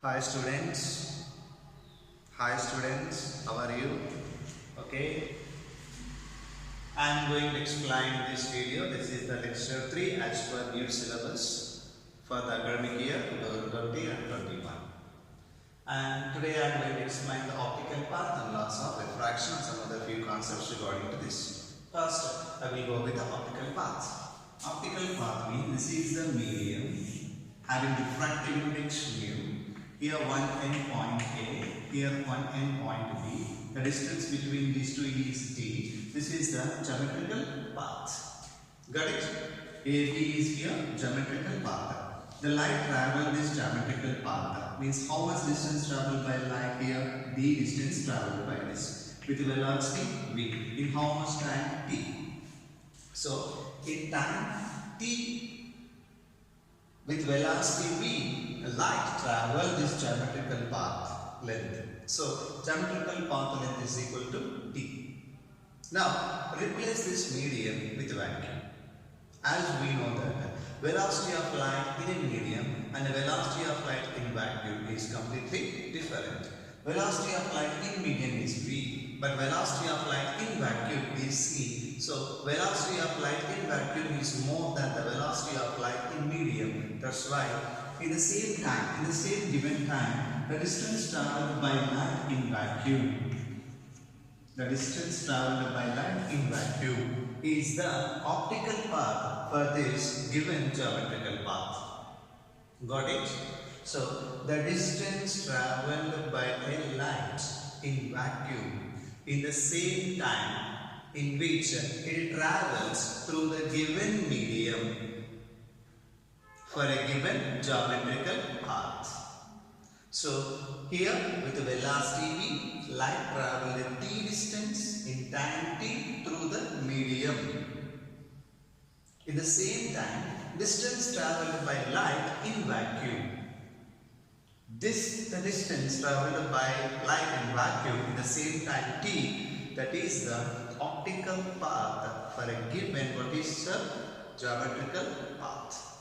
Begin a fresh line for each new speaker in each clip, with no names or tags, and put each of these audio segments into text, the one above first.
Hi students. Hi students, how are you? Okay. I am going to explain this video. This is the lecture 3 as per new syllabus for the academic year 2020 and 21. And today I am going to explain the optical path and laws of refraction and some other few concepts regarding to this. First, I will go with the optical path. Optical path means this is the medium having diffractive index mu. Here one end point A, here one end point B. The distance between these two is d. This is the geometrical path. Got it? AB is here geometrical path. The light travel this geometrical path. Means how much distance traveled by light here? The distance traveled by this. With velocity v. In how much time? T. So in time t with velocity v, light travel this geometrical path length. So geometrical path length is equal to t. Now replace this medium with vacuum. As we know that velocity of light in a medium and velocity of light in vacuum is completely different. Velocity of light in medium is v, but velocity of light in vacuum is c. So velocity of light in vacuum is more than the velocity of light in medium. That's why in the same time, in the same given time, the distance traveled by light in vacuum, the distance traveled by light in vacuum is the optical path for this given geometrical path. Got it? So the distance traveled by a light in vacuum in the same time in which it travels through the given medium for a given geometrical path. So here with the velocity v, light travels a t distance in time t through the medium. In the same time, distance traveled by light in vacuum. The distance traveled by light in vacuum in the same time t, that is the optical path for a given what is the geometrical path.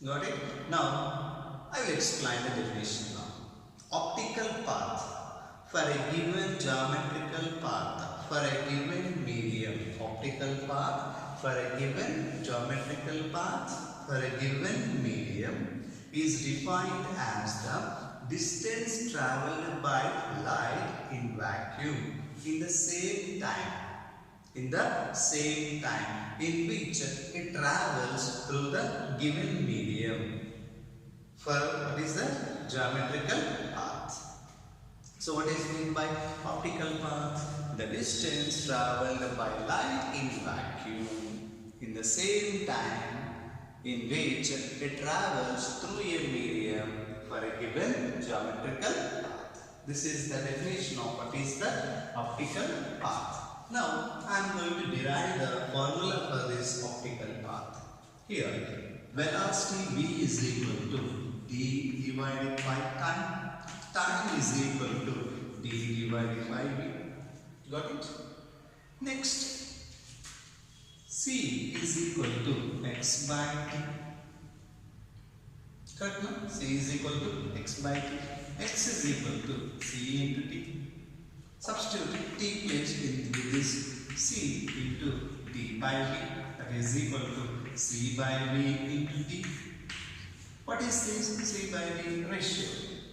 Got it? Now I will explain the definition now. Optical path for a given geometrical path for a given medium. Optical path for a given geometrical path for a given medium is defined as the distance traveled by light in vacuum in the same time in which it travels through the given medium for what is the geometrical path. So what is meant by optical path? The distance traveled by light in vacuum in the same time in which it travels through a medium for a given geometrical path. This is the definition of what is the optical path. Now I am going to derive the formula for this optical path. Here velocity v is equal to d divided by time. Time is equal to d divided by v. Got it? Next, c is equal to x by t. Correct, no? C is equal to x by t. X is equal to c into t. Substitute t placed into this c into d by v, that is equal to c by v into t. What is this c by v ratio?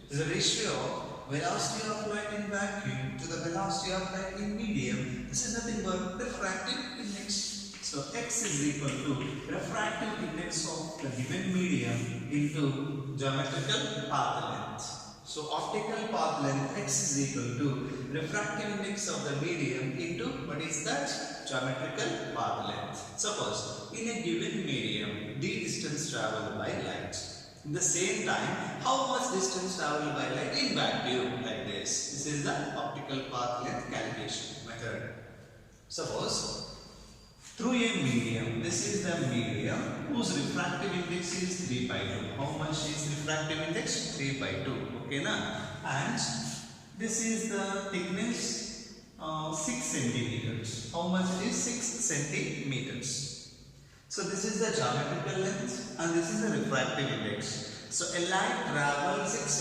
It is a ratio of velocity of light in vacuum to the velocity of light in medium. This is nothing but refractive index. So x is equal to refractive index of the given medium into geometrical path length. So optical path length x is equal to refractive index of the medium into what is that? Geometrical path length. Suppose in a given medium d distance traveled by light. In the same time, how much distance traveled by light in vacuum like this? This is the optical path length calculation method. Suppose through a medium, this is the medium whose refractive index is 3 by 2. How much is refractive index? 3 by 2. Okay, na? And this is the thickness 6 centimeters. How much it is? 6 centimeters. So this is the geometrical length and this is the refractive index. So a light travels 6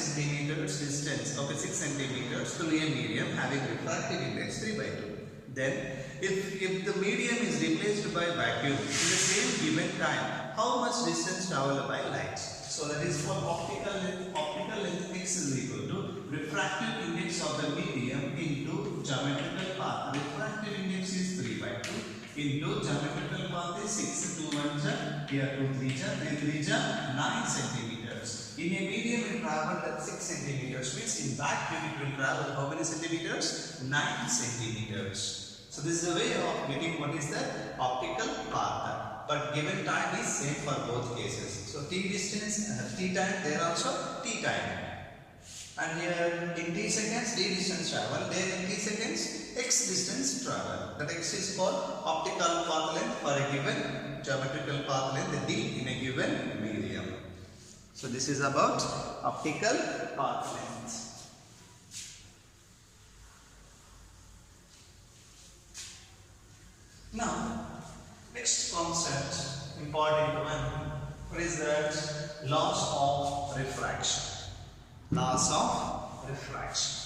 of a 6 centimeters to a medium having refractive index 3 by 2. Then if the medium is replaced by vacuum in the same given time, how much distance traveled by light? So that is for optical length. Optical length x is equal to refractive index of the medium into geometrical path. Refractive index is 3 by 2 into geometrical path is 6. 2 1 ja, here 2 3 ja, 3 3 ja, 9 centimeters. In a medium it traveled at 6 centimeters, means in vacuum it will travel how many centimeters? 9 centimeters. So this is the way of getting what is the optical path. But given time is same for both cases. So t distance, t time, there also t time. And here in t seconds d distance travel, there in t seconds x distance travel. That x is called optical path length for a given geometrical path length d in a given medium. So this is about optical path length. Now, next concept, important one, what is that? Laws of refraction. Laws of refraction.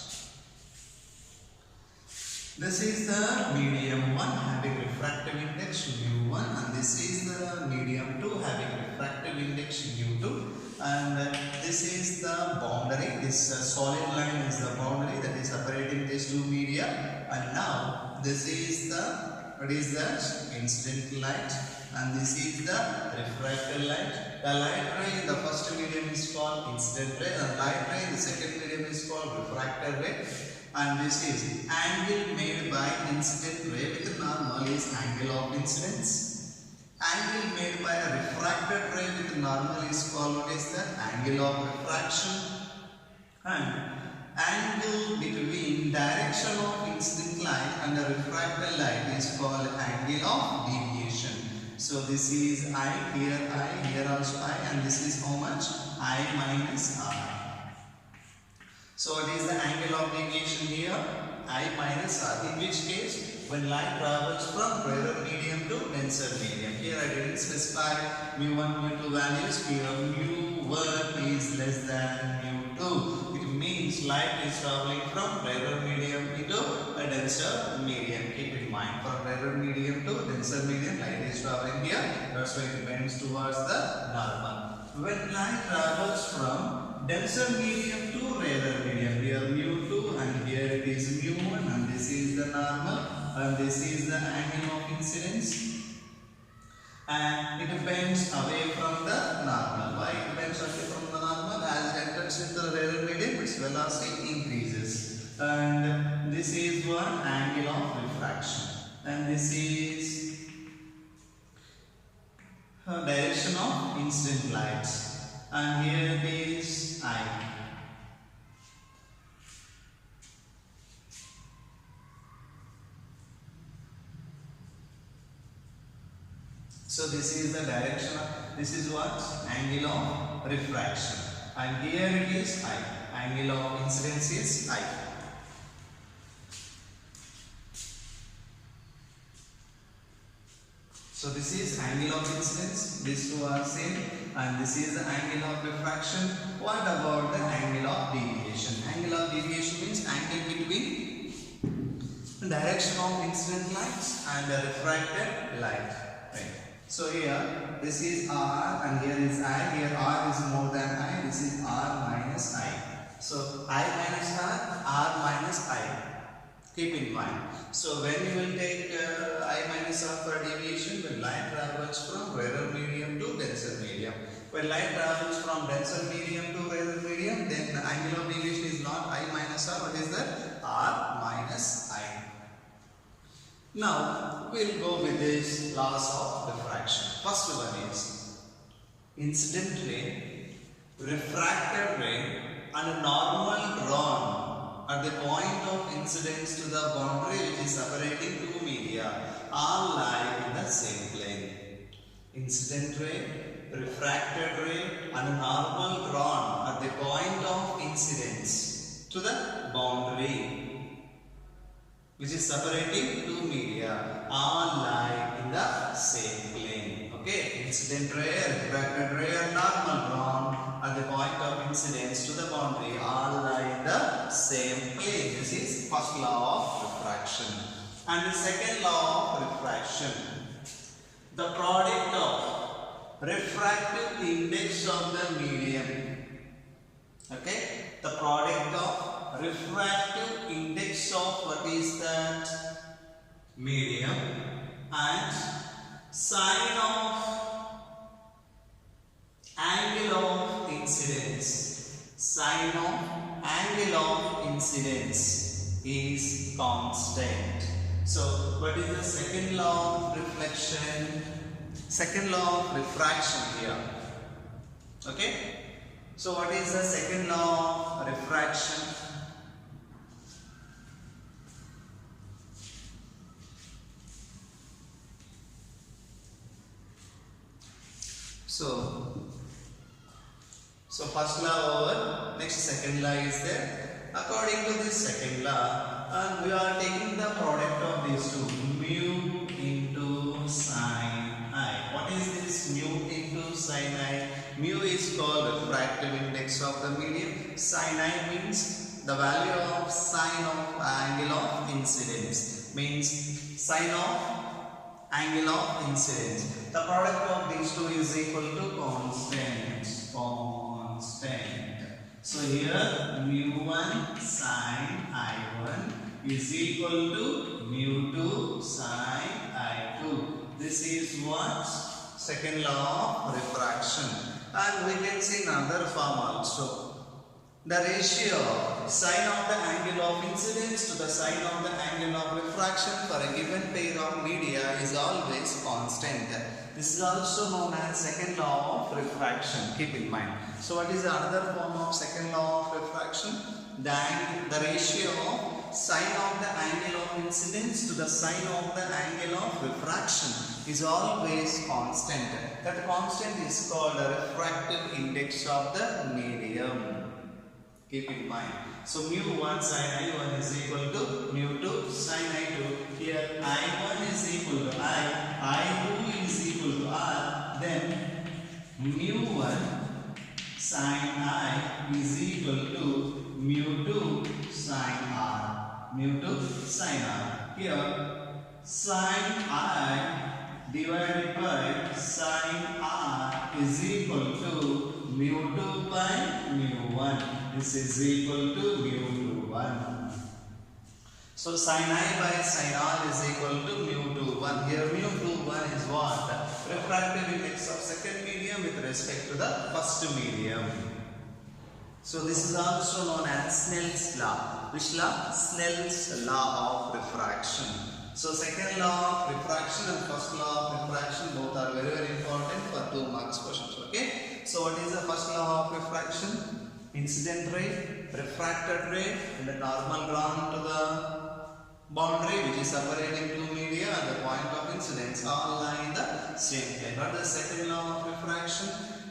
This is the medium 1 having refractive index mu1, and this is the medium 2 having refractive index mu2, and this is the boundary. This solid line is the boundary that is separating these two media, and now this is the what is that? Incident light, and this is the refracted light. The light ray in the first medium is called incident ray, and light ray in the second medium is called refracted ray. And this is angle made by incident ray with normal is angle of incidence. Angle made by a refracted ray with normal is called what is that? Angle of refraction. And angle between direction of incident light and the refracted light is called angle of deviation. So this is I, here also I, and this is how much? I minus R. So what is the angle of deviation here? I minus R. In which case, when light travels from rarer medium to denser medium. Here I didn't specify mu1, mu2 values. Here mu1 is less than mu2. It means light is traveling from rarer medium into a denser medium. Keep in mind, from rarer medium to denser medium, light is traveling here. That's why it bends towards the normal. When light travels from denser medium to rarer medium, here mu2 and here it is mu1, and this is the normal and this is the angle of incidence, and it bends away from the normal. Why it bends away from the normal? As it enters into the rarer medium, its velocity increases, and this is one angle of refraction, and this is direction of incident light, and here it is I. So this is the direction of, this is what? Angle of refraction, and here it is I. Angle of incidence is I. So this is angle of incidence, these two are same, and this is the angle of refraction. What about the angle of deviation? Angle of deviation means angle between direction of incident lights and the refracted light. Right. So here this is R and here is I. Here R is more than I. This is R minus I. So I minus R minus I. Keep in mind. So when you will take I minus R for deviation, when light travels from rarer medium to denser medium. When light travels from denser medium to rarer medium, then the angle of deviation is not I minus R. What is that? R minus I. Now we'll go with this laws of refraction. First one is incident ray, refracted ray, and a normal drawn at the point of incidence to the boundary which is separating two media all lie in the same plane. Incident ray, refracted ray, and a normal drawn at the point of incidence to the boundary which is separating two media all lie in the same plane. Okay, incident ray, refracted ray, and normal drawn at the point of incidence to the boundary all lie in the same plane. This is first law of refraction. And the second law of refraction. The product of refractive index of the medium. Okay? The product of refractive index of what is that? Medium, and sine of angle of incidence. Sine of angle of incidence is constant. So, what is the second law of reflection? Second law of refraction here. Okay? So, what is the second law of refraction? So first law over, next second law is there. According to this second law, and we are taking the product of these two, mu into sine I. What is this mu into sine I? Mu is called refractive index of the medium. Sine I means the value of sine of angle of incidence. Means sine of angle of incidence. The product of these two is equal to constant. So here mu1 sine I1 is equal to mu2 sine I2. This is what? Second law of refraction. And we can see another form also. The ratio of sine of the angle of incidence to the sine of the angle of refraction for a given pair of media is always constant. This is also known as second law of refraction. Keep in mind. So what is another form of second law of refraction? The ratio of sine of the angle of incidence to the sine of the angle of refraction is always constant. That constant is called the refractive index of the medium. Keep in mind. So mu1 sine I1 is equal to mu2 sine I2. Here I1 is equal to I2 is equal to R. Then mu1 sine I is equal to mu2 sine R. Mu2 sine R. Here sine I divided by sine R is equal to mu2 by mu1. This is equal to mu2 1. So sine I by sine R is equal to mu2 1. Here mu2 1 is what? Refractive index of second medium with respect to the first medium. So this is also known as Snell's law. Which law? Snell's law of refraction. So second law of refraction and first law of refraction both are very, very important for 2 marks questions. Okay. So what is the first law of refraction? Incident ray, refracted ray, and the normal drawn to the boundary which is separating two media at the point of incidence all lie in the same plane. What is the second law of refraction?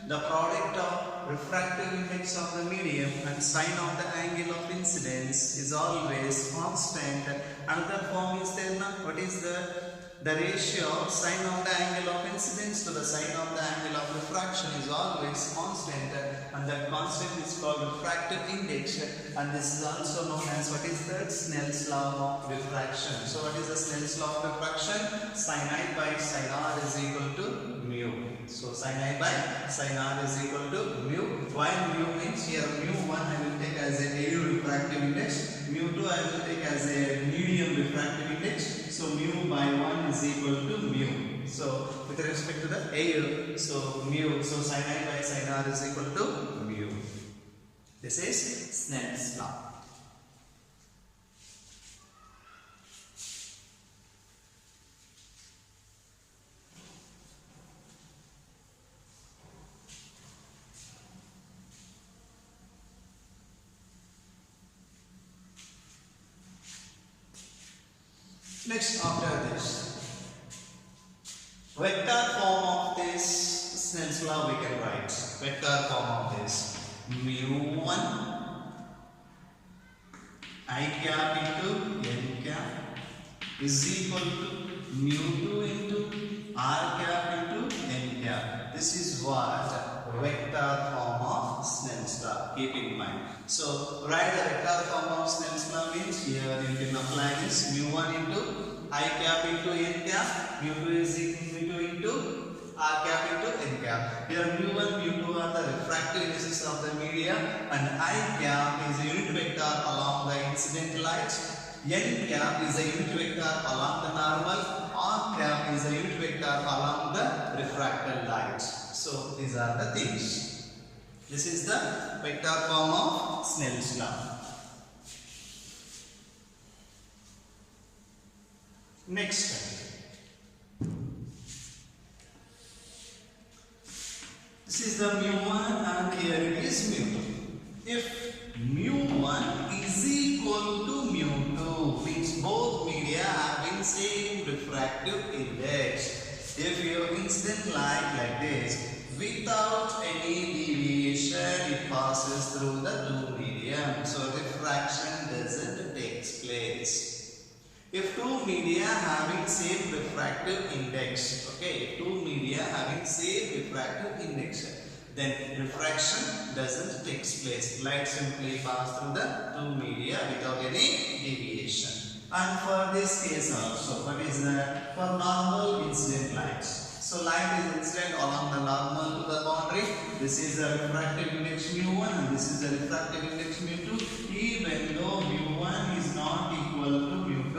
The product of refractive index of the medium and sine of the angle of incidence is always constant. Another form is there now. What is the ratio of sine of the angle of incidence to the sine of the angle of refraction is always constant, and that constant is called refractive index, and this is also known as what is that? Snell's law of refraction. So what is the Snell's law of refraction? Sine I by sine R is equal to mu. So sine I by sine R is equal to mu. Why mu means here mu1 I will take as a refractive index, mu2 I will take as a medium refractive index. So mu by 1 is equal to mu. So with respect to the AU, so mu, so sine I by sine R is equal to mu. This is Snell's law. Next, after this, vector form of this Snell's law we can write. Vector form of this mu1 I cap into n cap is equal to mu2 into r cap into n cap. This is what vector form of Snell's law. Keep in mind. So write the vector form horizontal line is mu1 into I cap into n cap, mu2 is equal to into r cap into n cap. Here mu1, mu2 are the refractive indices of the media, and I cap is a unit vector along the incident light, n cap is a unit vector along the normal, r cap is a unit vector along the refracted light. So these are the things. This is the vector form of Snell's law. Next, this is the mu1 and here it is mu2. If mu1 is equal to mu2, means both media having same refractive index. If your incident light like this, without any deviation, it passes through the two medium. So refraction doesn't take place. If two media having same refractive index, okay, if two media having same refractive index, then refraction doesn't take place. Light simply pass through the two media without any deviation. And for this case also, what is that? For normal incident lights. So light is incident along the normal to the boundary. This is the refractive index mu1 and this is the refractive index mu2. Even though mu1 is not equal to mu2,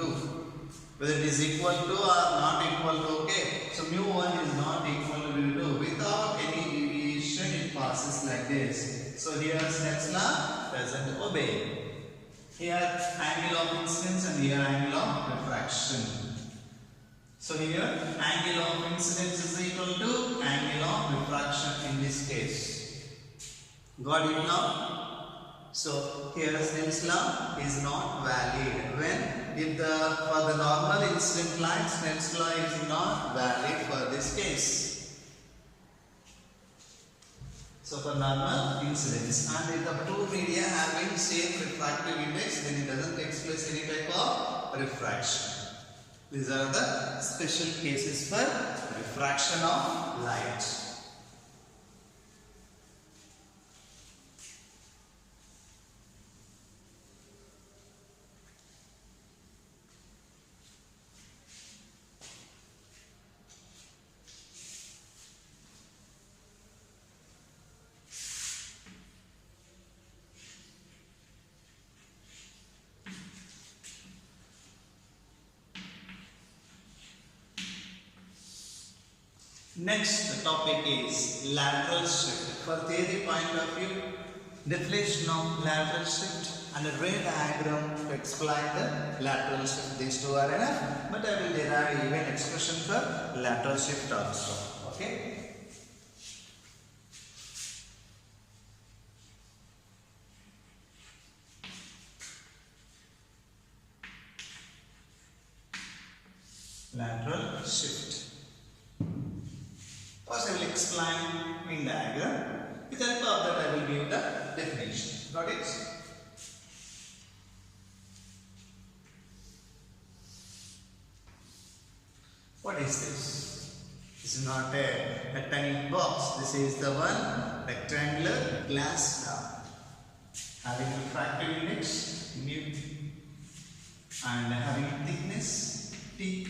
whether it is equal to or not equal to, okay. So mu1 is not equal to mu2. Without any deviation, it passes like this. So here Snell's law doesn't obey. Here angle of incidence and here angle of refraction. So here angle of incidence is equal to angle of refraction in this case. Got it now? So here Snell's law is not valid when if for the normal incident light, Snell's law is not valid for this case. So for normal incidence, and if the two media having same refractive index, then it doesn't take place any type of refraction. These are the special cases for refraction of light. Next topic is lateral shift. For theory point of view, definition of lateral shift and a ray diagram to explain the lateral shift. These two are enough, but I will derive even expression for lateral shift also. Okay. Lateral shift. First I will explain in diagram. With the help of that I will give the definition. Got it? What is this? This is not a rectangular box. This is the one rectangular glass slab having refractive index mu and having thickness T.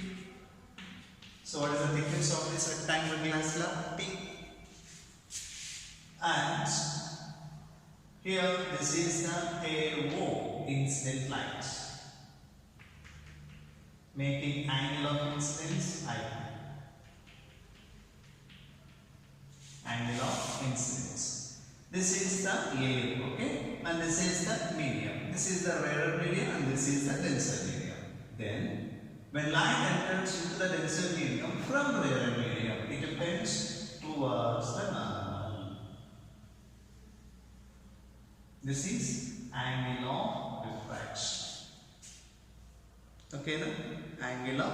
So what is the thickness of this rectangular glass slab? T. And here this is the AO incident light, making angle of incidence I. Angle of incidence. This is the A, okay, and this is the medium. This is the rarer medium and this is the denser medium. Then when light enters into the denser medium from rarer medium, it bends towards the normal. This is angle of refraction. Okay, now angle of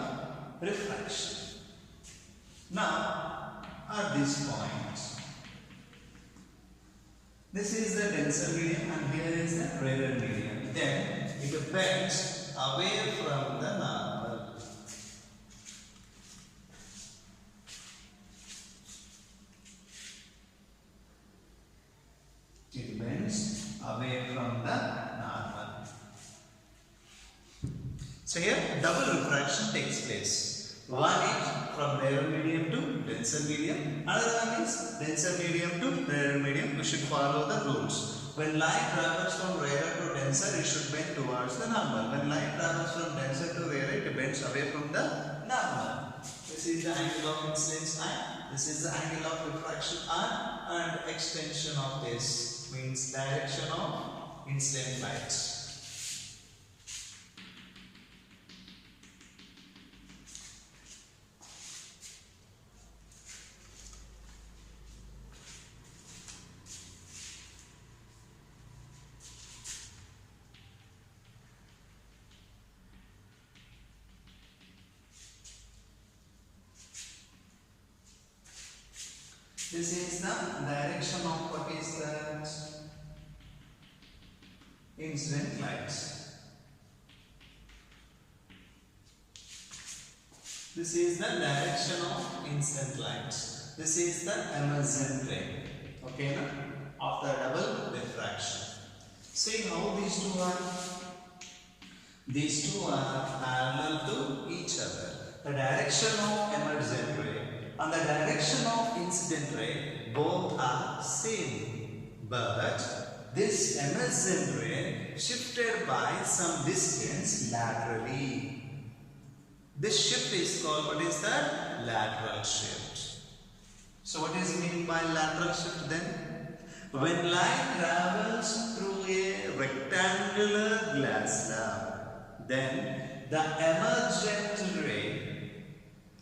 refraction. Now at this point, this is the denser medium and here is the rarer medium. Then it bends away from the normal. It bends away from the normal. So here double refraction takes place. One is from rarer medium to denser medium. Another one is denser medium to rarer medium. We should follow the rules. When light travels from rarer to denser, it should bend towards the normal. When light travels from denser to rarer, it bends away from the normal. This is the angle of incidence I. This is the angle of refraction R, and extension of this means direction of incident light. This is the direction of what is that? Incident light. This is the direction of incident light. This is the emergent ray. Okay, na? Of the double diffraction. See how these two are? These two are parallel to each other. The direction of emergent ray and the direction of incident ray both are same, but this emergent ray shifted by some distance laterally. This shift is called, what is that? Lateral shift. So what is meant by lateral shift then? When light travels through a rectangular glass slab, then the emergent ray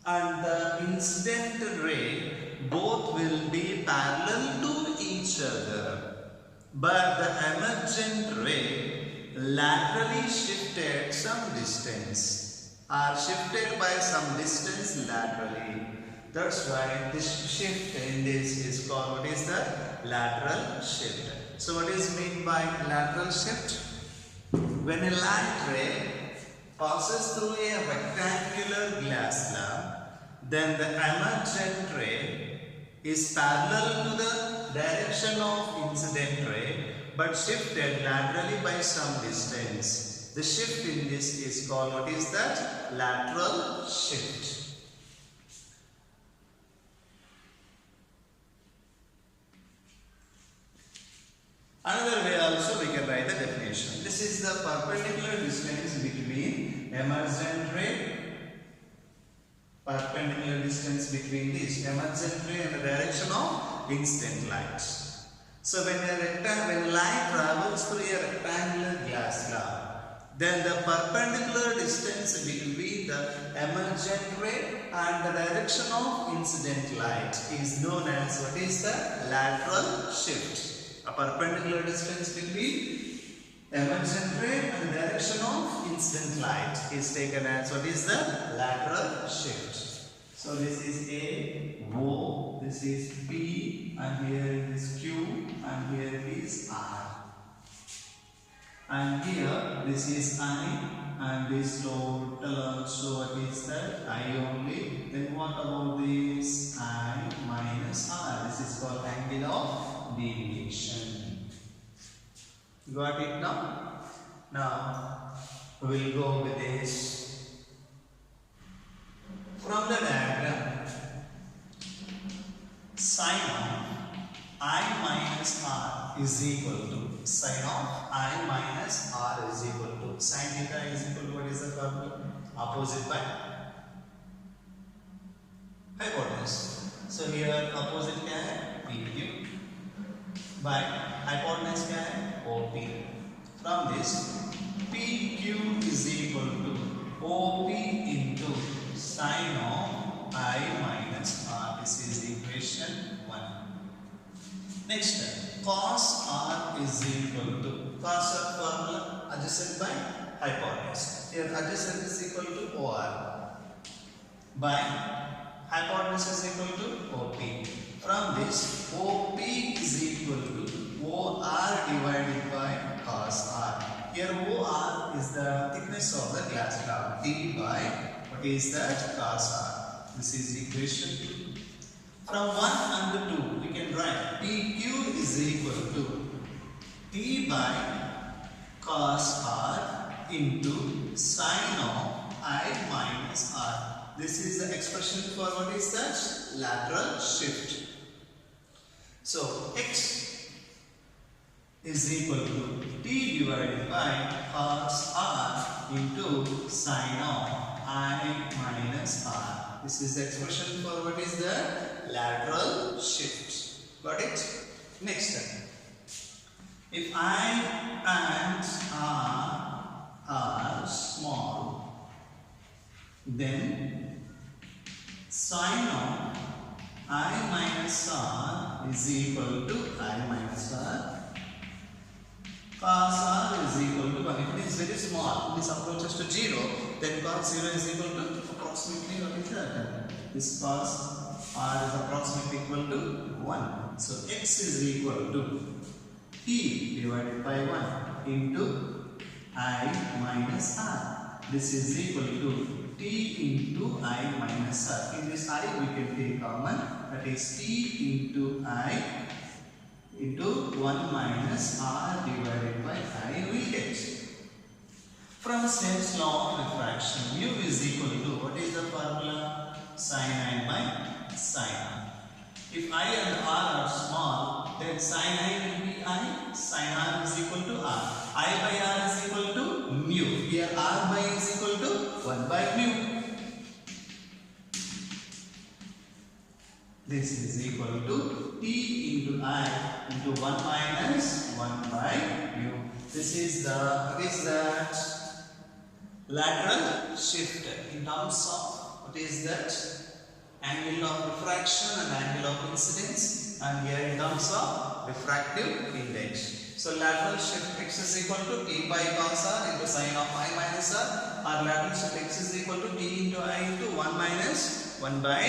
and the incident ray both will be parallel to each other, but the emergent ray laterally shifted some distance, or shifted by some distance laterally. That's why this shift in this is called, what is that? Lateral shift. So what is meant by lateral shift? When a light ray passes through a rectangular glass slab, then the emergent ray is parallel to the direction of incident ray but shifted laterally by some distance. The shift in this is called, what is that? Lateral shift. Another way also we can write the definition. This is the perpendicular distance between emergent ray, perpendicular distance between this emergent ray and the direction of incident light. So when light travels through a rectangular glass slab, then the perpendicular distance between the emergent ray and the direction of incident light is known as, what is the? Lateral shift. A perpendicular distance between emergent ray and the direction of incident light is taken as, what is the? Lateral shift. So this is A, O, this is P, and here is Q, and here is R. And here this is I, and this total also, what is that? I only. Then what about this? I minus R. This is called angle of deviation. Got it now? Now we will go with this. From the diagram, sine of I minus R is equal to sine of I minus R is equal to sine theta is equal to, what is the formula? Opposite by hypotenuse. So here opposite क्या है? PQ by hypotenuse क्या है? OP. From this PQ is equal to OP into sine of I minus R. This is equation 1. Next, cos R is equal to, cos R formula adjacent by hypotenuse. Here adjacent is equal to OR by hypotenuse is equal to OP. From this OP is equal to OR divided by cos R. Here OR is the thickness of the glass slab. D by, what is that? Cos R. This is equation 2. From 1 and 2 we can write PQ is equal to T by cos R into sine of I minus r. This is the expression for what is that? Lateral shift. So x is equal to t divided by cos r into sine of I minus r. This is the expression for what is the lateral shift. Got it? Next step. If I and r are small, then sine of I minus r is equal to I minus r. Cos r is equal to 1. If it is very small, this approaches to 0, then cos 0 is equal to approximately what is that? This cos r is approximately equal to 1. So x is equal to t divided by 1 into I minus r. This is equal to t into I minus r. In this I we can take common, that is t into I into 1 minus r divided by I we get. From Snell's law of refraction, mu is equal to, what is the formula? Sin I by sin r. If I and r are small, then sin I will be I, sin r is equal to r. I by r is equal to mu. Here r by is equal to 1 by mu. This is equal to t into I into 1 minus 1 by mu. This is the, what is that? Lateral shift in terms of, what is that? Angle of refraction and angle of incidence, and here in terms of refractive index. So lateral shift x is equal to t by cos r into sine of I minus r, or lateral shift x is equal to t into I into 1 minus 1 by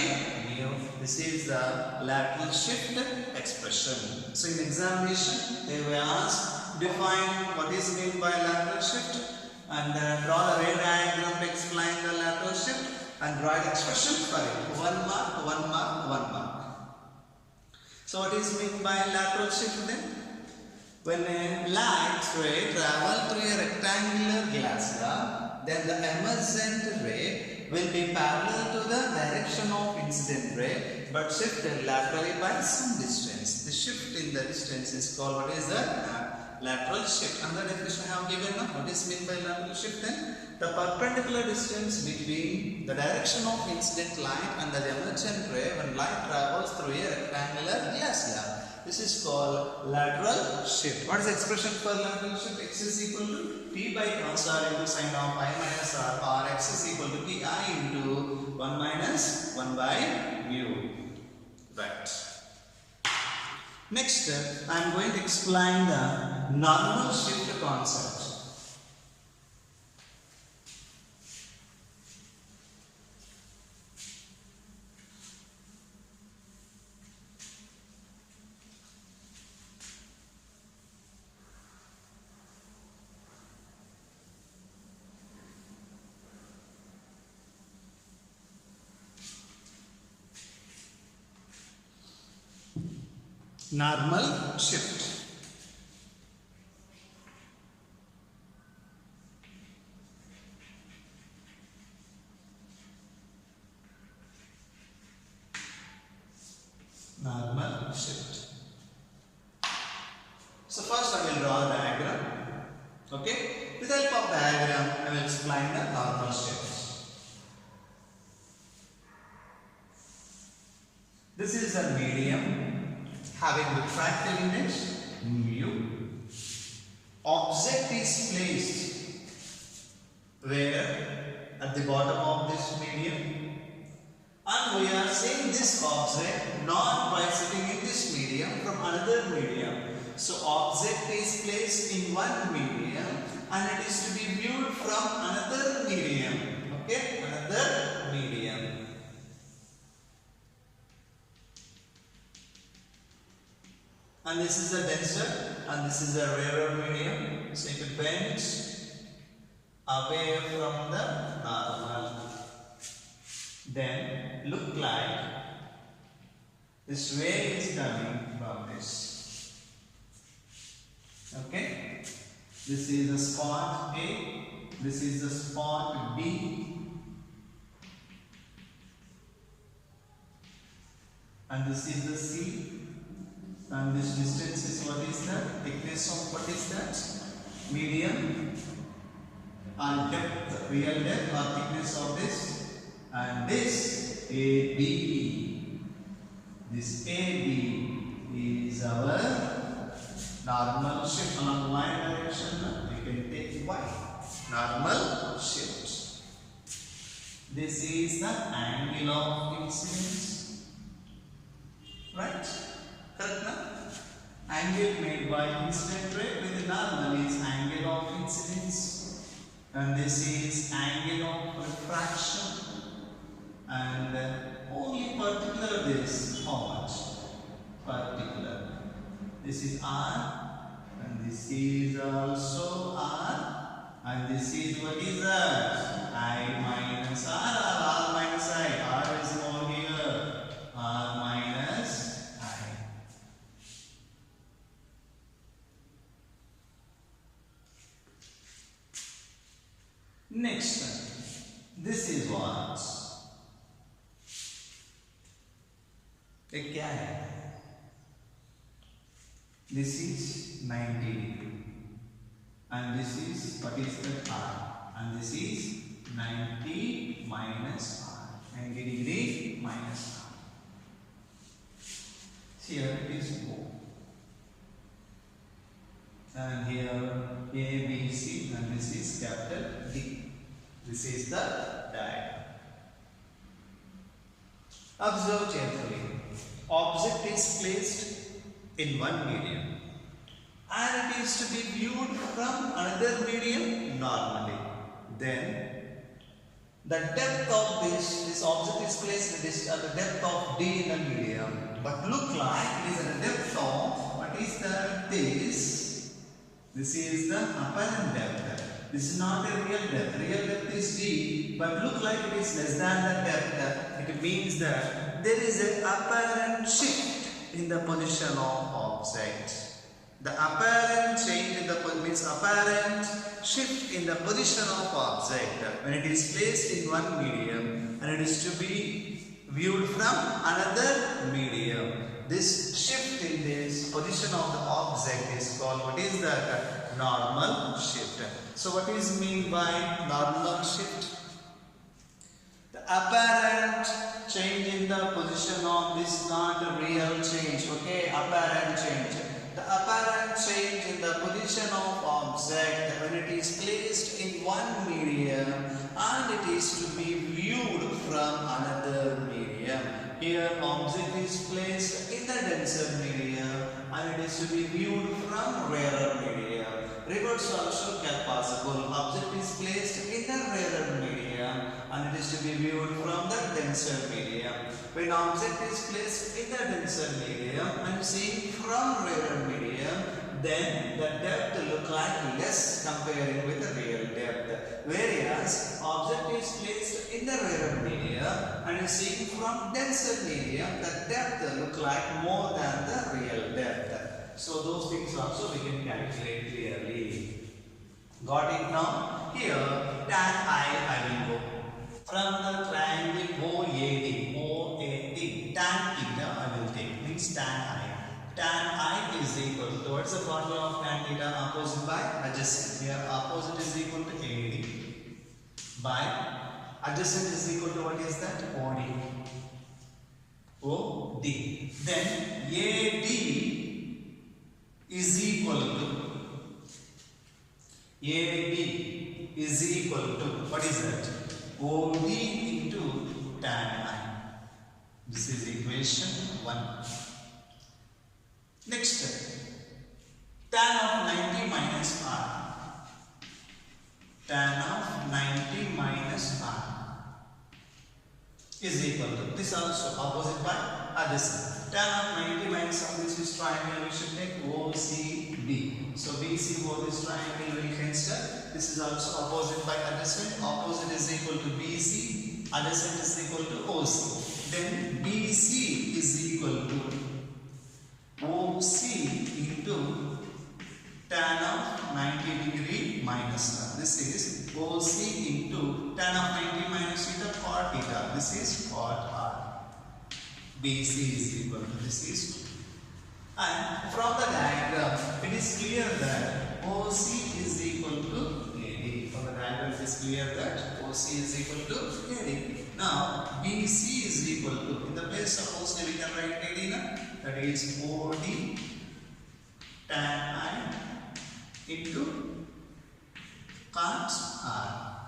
mu. This is the lateral shift expression. So in examination they were asked, define what is meant by lateral shift and draw the ray diagram to explain the lateral shift and write expression for it. 1 mark, 1 mark, 1 mark. So what is meant by lateral shift then? When a light ray travels through a rectangular glass slab, then the emergent ray will be parallel to the direction of incident ray but shifted laterally by some distance. The shift in the distance is called, what is that? Lateral shift. Another definition I have given now. What is meant by lateral shift then? The perpendicular distance between the direction of incident light and the emergent ray when light travels through a rectangular glass slab. This is called lateral shift. What is the expression for lateral shift? X is equal to t by cos r into sine of I minus r, or x is equal to ti into 1 minus 1 by mu. Right. Next, I am going to explain the normal shift concept. Normal shift. Normal shift. So first I will draw a diagram. Okay. With the help of diagram, I will explain the normal shift. This is a medium having refractive index mu. Object is placed where? At the bottom of this medium, and we are seeing this object not by sitting in this medium from another medium. So object is placed in one medium and it is to be viewed from another medium. Okay, another medium. And this is a denser and this is a rarer medium. So if it bends away from the normal, then look like this ray is coming from this. Okay, this is a spot A This is the spot B. And this is the C. And this distance is what is that? Thickness of what is that? Medium. And depth, real depth or thickness of this. And this AB. This AB is our normal shift along y direction. We can take y. Normal shift. This is the angle of incidence. Right? Correct now? Angle made by incident ray with normal is angle of incidence. And this is angle of refraction. And only particular this, how much? Particular. This is R. And this is also R. And this is what is that? I minus R or R minus I. R is more here. R minus I. Next one. This is what? A carrot. This is 90 degree. And this is what is the R? And this is 90 minus R. 90 degree minus R. Here it is O. And here A, B, C, and this is capital D. This is the diagram. Observe carefully. Object is placed in one medium and it is to be viewed from another medium normally. Then the depth of this object is placed at the depth of D in the medium, but look like it is at a depth of, what is that? This is the apparent depth. This is not a real depth. Real depth is D, but look like it is less than the depth. It means that there is an apparent shift in the position of object. The apparent change in the means apparent shift in the position of object when it is placed in one medium and it is to be viewed from another medium. This shift in this position of the object is called, what is that? Normal shift. So what is mean by normal shift? The apparent change in the position of this, not a real change, okay? Apparent change. The apparent change in the position of object when it is placed in one medium and it is to be viewed from another medium. Here object is placed in the denser medium and it is to be viewed from rarer medium. Reverse also can possible. Object is placed in the rarer medium and it is to be viewed from the denser medium. When object is placed in the denser medium and seen from rarer medium, then the depth look like less comparing with the real depth. Whereas object is placed in the rarer medium and is seen from denser medium, the depth look like more than the real depth. So those things also we can calculate clearly. Got it now? Here tan I will go. From the triangle OAD, tan theta I will take, means tan I. Tan I is equal to, what's the formula of tan theta? Opposite by adjacent. Here opposite is equal to AD by adjacent is equal to, what is that? OD. Then AD is equal to what is that? OD into tan I. This is equation 1. Next, tan of 90 minus R. Tan of 90 minus R is equal to, this also opposite by adjacent. Tan of 90 minus of this is triangle, we should take OCB. So BC for this triangle will cancel. This is also opposite by adjacent. Opposite is equal to BC. Adjacent is equal to OC. Then BC is equal to OC into tan of 90 degree minus R. This is OC into tan of 90 minus theta cot theta. This is cot R. BC is equal to this is 2. And from the diagram, it is clear that OC is equal to AD. From the diagram, it is clear that OC is equal to AD. Now, BC is equal to, in the place suppose we can write AD now, that is OD tan I into cot R.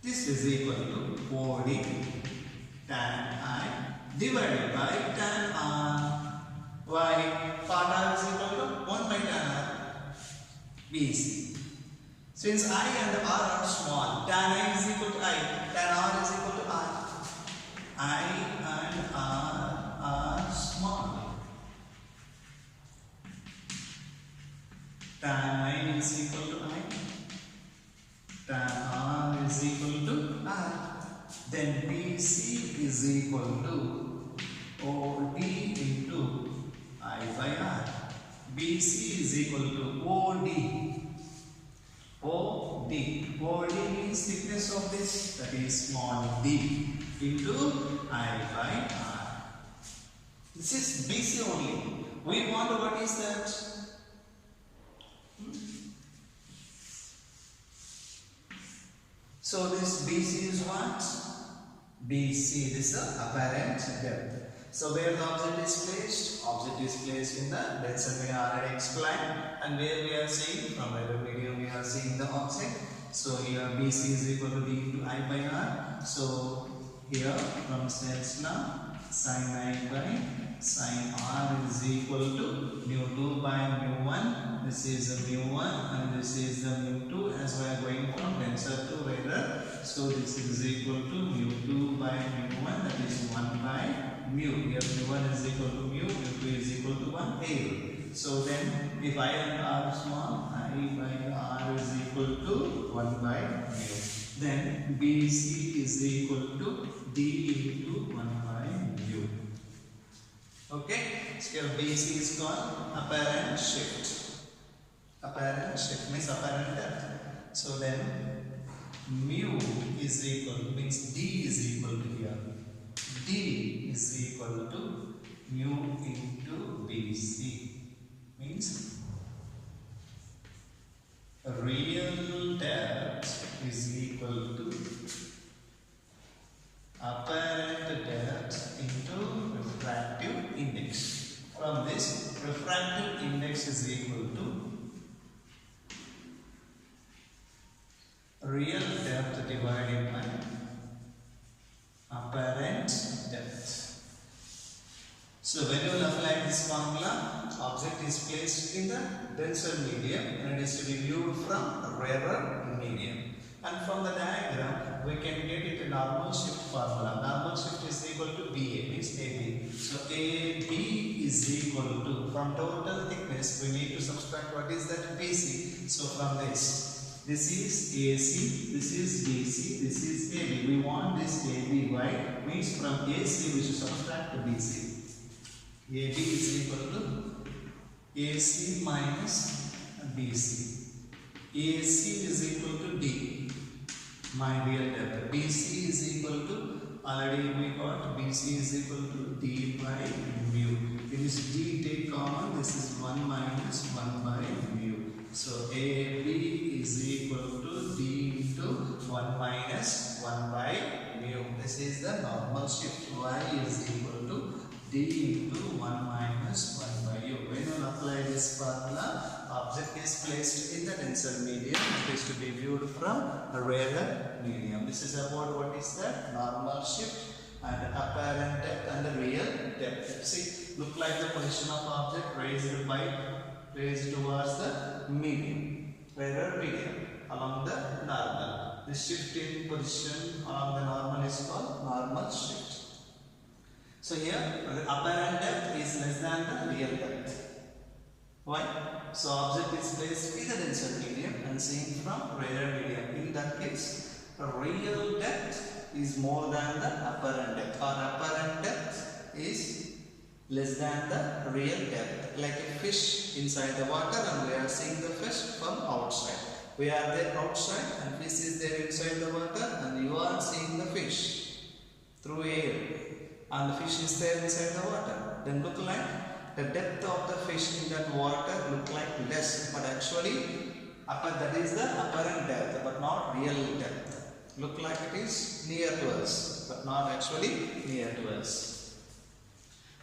This is equal to OD tan I divided by tan R. Why? Cot R is equal to 1 by tan R. BC. Since I and R are small, tan I is equal to I, tan R is equal to R. I and R are small. Tan I is equal to I, tan R is equal to R. Then BC is equal to OD into I by R. BC is equal to OD. OD means thickness of this, that is small d, into I by R. This is BC only. We want what is that? So this BC is what? BC, this is the apparent depth. So where the object is placed? Object is placed in the denser medium already explained, and where we are seeing from whether medium we are seeing the object. So here BC is equal to D into I by R. So here from sense now sin I by sin R is equal to mu2 by mu1. This is the mu1 and this is the mu2 as we are going from denser to rarer. So this is equal to mu2 by mu1, that is 1 by mu. Here mu1 is equal to mu, mu2 is equal to 1 A. So then if I and R small, I by R is equal to 1 by mu. Then BC is equal to D into 1 by mu. Okay, so here BC is called apparent shift. Apparent shift means apparent depth. So then mu is equal, means D is equal to here. D is equal to mu into BC. Means real depth is equal to apparent depth into refractive index. From this, refractive index is equal to real depth divided by apparent depth. So when you will apply this formula, object is placed in the denser medium and it is to be viewed from rarer medium. And from the diagram, we can get it a normal shift formula. Normal shift is equal to BA, means AB. So AB is equal to, from total thickness, we need to subtract what is that BC. So from this is AC, this is BC, this is AB. We want this AB. Why? Means from AC we should subtract to BC. AB is equal to AC minus BC. AC is equal to D, my real depth. BC is equal to, already we got BC is equal to D by mu. It is D take common, this is 1 minus 1 by mu. So AB is equal to D into 1 minus 1 by mu. This is the normal shift. Y is equal to D into 1 minus 1 by u. When you apply this formula, object is placed in the denser medium. It is to be viewed from a rarer medium. This is about what is that? Normal shift and apparent depth and the real depth. See, look like the position of object raised towards the medium, rarer medium along the normal. The shift in position along the normal is called normal shift. So here the apparent depth is less than the real depth. Why? So object is placed in the denser medium and seen from rarer medium. In that case, the real depth is more than the apparent depth, or apparent depth is less than the real depth. Like a fish inside the water and we are seeing the fish from outside. We are there outside and fish is there inside the water, and you are seeing the fish through air and the fish is there inside the water. Then look like the depth of the fish in that water look like less, but actually that is the apparent depth but not real depth. Look like it is near to us but not actually near to us.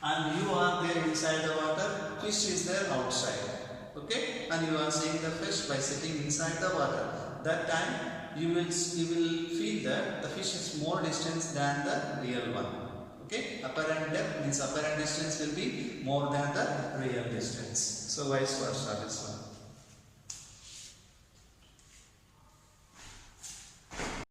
And you are there inside the water, fish is there outside. Okay, and you are seeing the fish by sitting inside the water. That time you will feel that the fish is more distance than the real one. Okay, apparent depth means apparent distance will be more than the real distance. So vice versa this one.